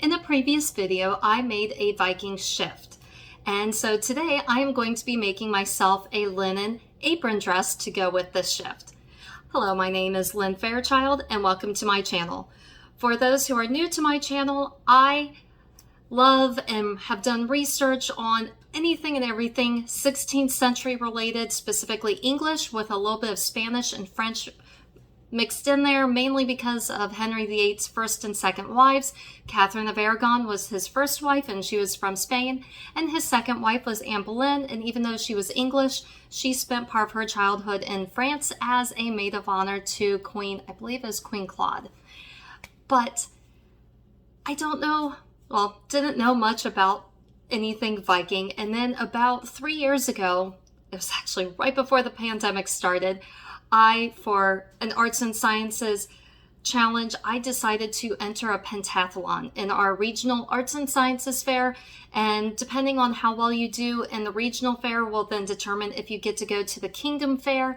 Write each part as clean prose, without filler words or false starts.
In a previous video, I made a Viking shift. And so today I am going to be making myself a linen apron dress to go with this shift. Hello, my name is Lynn Fairchild and welcome to my channel. For those who are new to my channel, I love and have done research on anything and everything 16th century related, specifically English with a little bit of Spanish and French mixed in there, mainly because of Henry VIII's first and second wives. Catherine of Aragon was his first wife and she was from Spain, and his second wife was Anne Boleyn, and even though she was English, she spent part of her childhood in France as a maid of honor to Queen, I believe it was Queen Claude. But I didn't know much about anything Viking, and then about 3 years ago, it was actually right before the pandemic started, for an arts and sciences challenge, I decided to enter a pentathlon in our regional arts and sciences fair. And depending on how well you do in the regional fair will then determine if you get to go to the Kingdom Fair.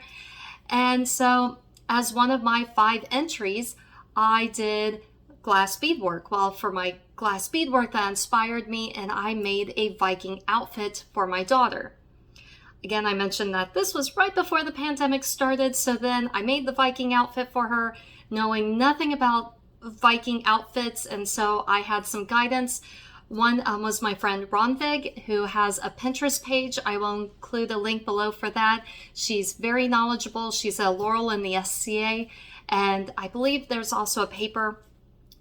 And so as one of my 5 entries, I did glass beadwork. Well, for my glass beadwork, that inspired me and I made a Viking outfit for my daughter. Again, I mentioned that this was right before the pandemic started, so then I made the Viking outfit for her, knowing nothing about Viking outfits, and so I had some guidance. One was my friend Vyncke, who has a Pinterest page. I will include a link below for that. She's very knowledgeable. She's a Laurel in the SCA, and I believe there's also a paper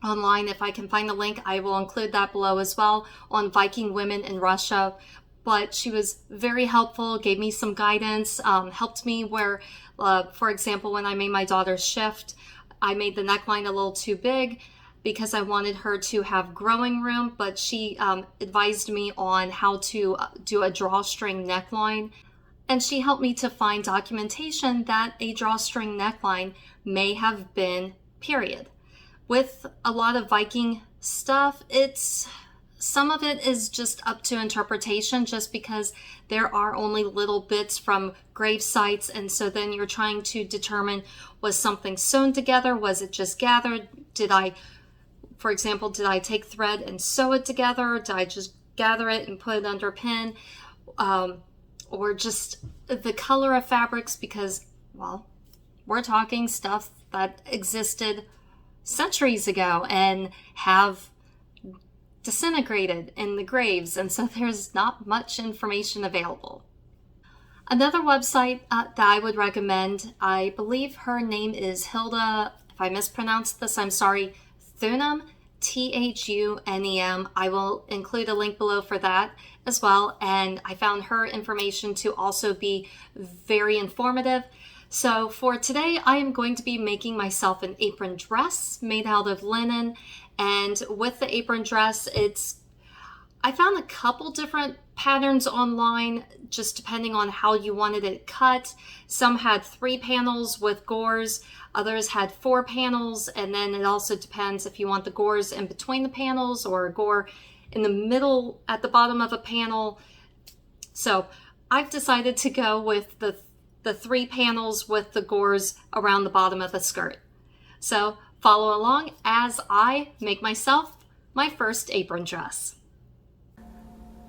online. If I can find the link, I will include that below as well, on Viking women in Russia. But she was very helpful, gave me some guidance, helped me where, for example, when I made my daughter's shift, I made the neckline a little too big because I wanted her to have growing room, but she advised me on how to do a drawstring neckline. And she helped me to find documentation that a drawstring neckline may have been period. With a lot of Viking stuff, some of it is just up to interpretation, just because there are only little bits from grave sites, and so then you're trying to determine, was something sewn together? Was it just gathered? For example, did I take thread and sew it together? Did I just gather it and put it under a pin? Or just the color of fabrics, because, well, we're talking stuff that existed centuries ago and have disintegrated in the graves, and so there's not much information available. Another website that I would recommend, I believe her name is Hilda, if I mispronounced this, I'm sorry, Thunem, Thunem. I will include a link below for that as well, and I found her information to also be very informative. So for today, I am going to be making myself an apron dress made out of linen. And with the apron dress, I found a couple different patterns online, just depending on how you wanted it cut. Some had 3 panels with gores, others had 4 panels, and then it also depends if you want the gores in between the panels or a gore in the middle at the bottom of a panel. So I've decided to go with the 3 panels with the gores around the bottom of the skirt. So follow along as I make myself my first apron dress.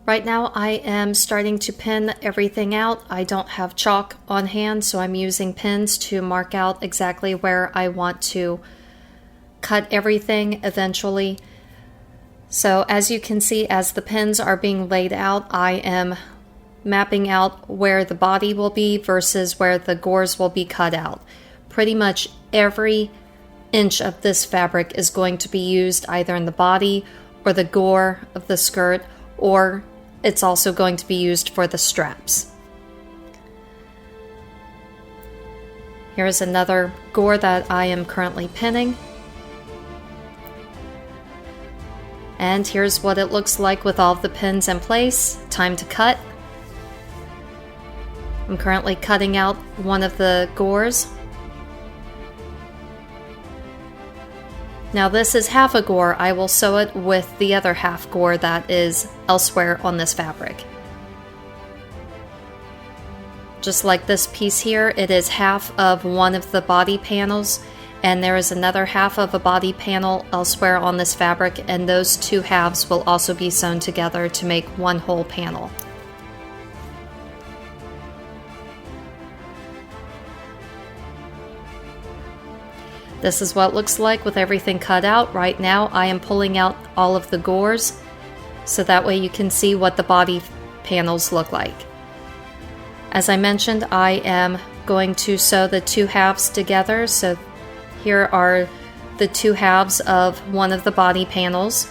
Right now I am starting to pin everything out. I don't have chalk on hand, so I'm using pins to mark out exactly where I want to cut everything eventually. So as you can see, as the pins are being laid out, I am mapping out where the body will be versus where the gores will be cut out. Pretty much every inch of this fabric is going to be used either in the body or the gore of the skirt, or it's also going to be used for the straps. Here's another gore that I am currently pinning. And here's what it looks like with all of the pins in place. Time to cut. I'm currently cutting out one of the gores. Now this is half a gore. I will sew it with the other half gore that is elsewhere on this fabric. Just like this piece here, it is half of one of the body panels, and there is another half of a body panel elsewhere on this fabric, and those two halves will also be sewn together to make one whole panel. This is what it looks like with everything cut out. Right now I am pulling out all of the gores so that way you can see what the body panels look like. As I mentioned, I am going to sew the two halves together. So here are the two halves of one of the body panels.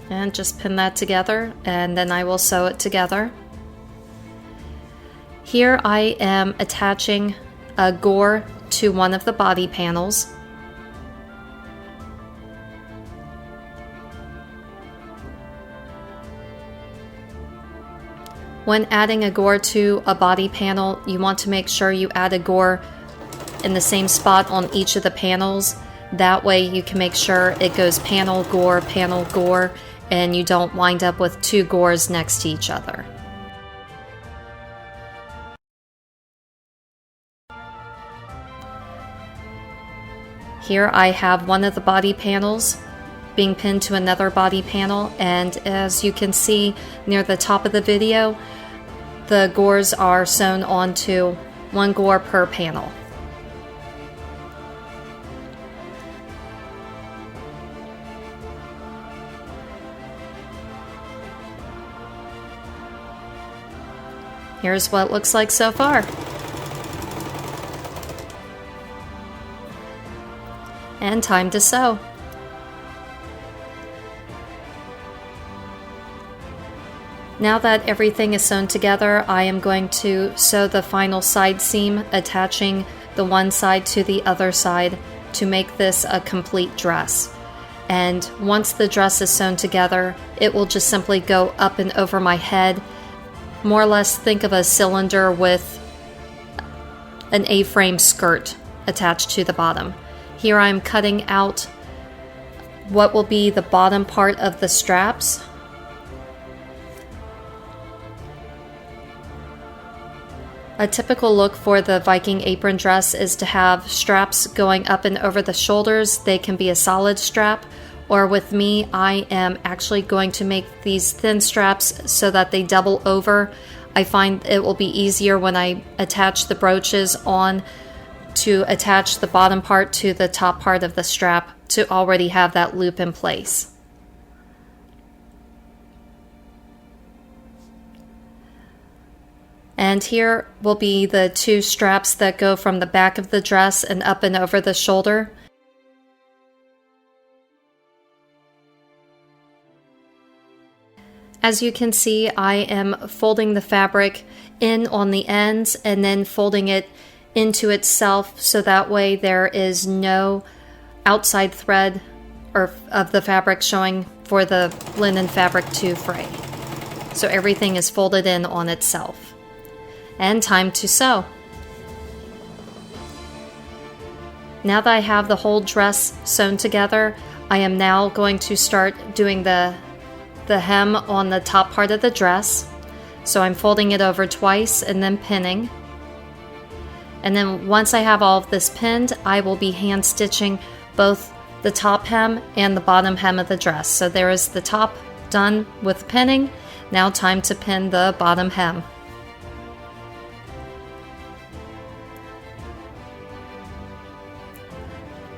And just pin that together, and then I will sew it together. Here I am attaching a gore to one of the body panels. When adding a gore to a body panel, you want to make sure you add a gore in the same spot on each of the panels. That way you can make sure it goes panel, gore, and you don't wind up with two gores next to each other. Here I have one of the body panels being pinned to another body panel, and as you can see near the top of the video, the gores are sewn onto one gore per panel. Here's what it looks like so far. And time to sew. Now that everything is sewn together, I am going to sew the final side seam, attaching the one side to the other side to make this a complete dress. And once the dress is sewn together, it will just simply go up and over my head. More or less think of a cylinder with an A-frame skirt attached to the bottom. Here I'm cutting out what will be the bottom part of the straps. A typical look for the Viking apron dress is to have straps going up and over the shoulders. They can be a solid strap, or with me, I am actually going to make these thin straps so that they double over. I find it will be easier when I attach the brooches on to attach the bottom part to the top part of the strap to already have that loop in place. And here will be the two straps that go from the back of the dress and up and over the shoulder. As you can see, I am folding the fabric in on the ends and then folding it into itself so that way there is no outside thread or of the fabric showing for the linen fabric to fray. So everything is folded in on itself. And time to sew. Now that I have the whole dress sewn together, I am now going to start doing the hem on the top part of the dress. So I'm folding it over twice and then pinning. And then once I have all of this pinned, I will be hand stitching both the top hem and the bottom hem of the dress. So there is the top done with pinning. Now time to pin the bottom hem.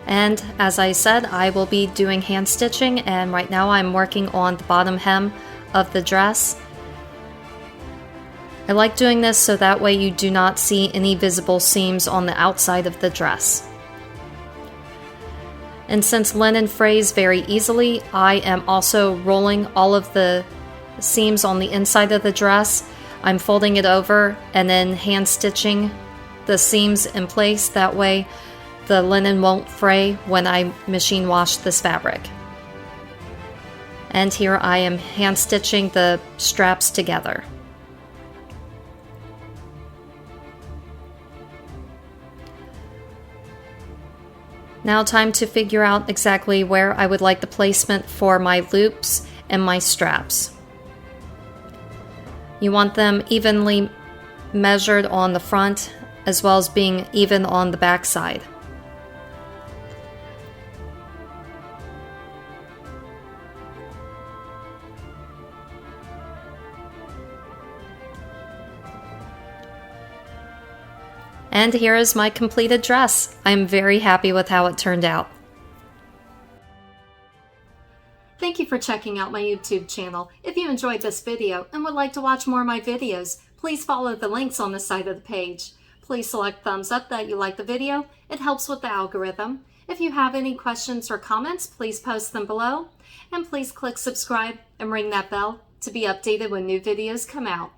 And as I said, I will be doing hand stitching, and right now I'm working on the bottom hem of the dress. I like doing this so that way you do not see any visible seams on the outside of the dress. And since linen frays very easily, I am also rolling all of the seams on the inside of the dress. I'm folding it over and then hand stitching the seams in place. That way the linen won't fray when I machine wash this fabric. And here I am hand stitching the straps together. Now time to figure out exactly where I would like the placement for my loops and my straps. You want them evenly measured on the front as well as being even on the back side. And here is my completed dress. I'm very happy with how it turned out. Thank you for checking out my YouTube channel. If you enjoyed this video and would like to watch more of my videos, please follow the links on the side of the page. Please select thumbs up that you like the video. It helps with the algorithm. If you have any questions or comments, please post them below. And please click subscribe and ring that bell to be updated when new videos come out.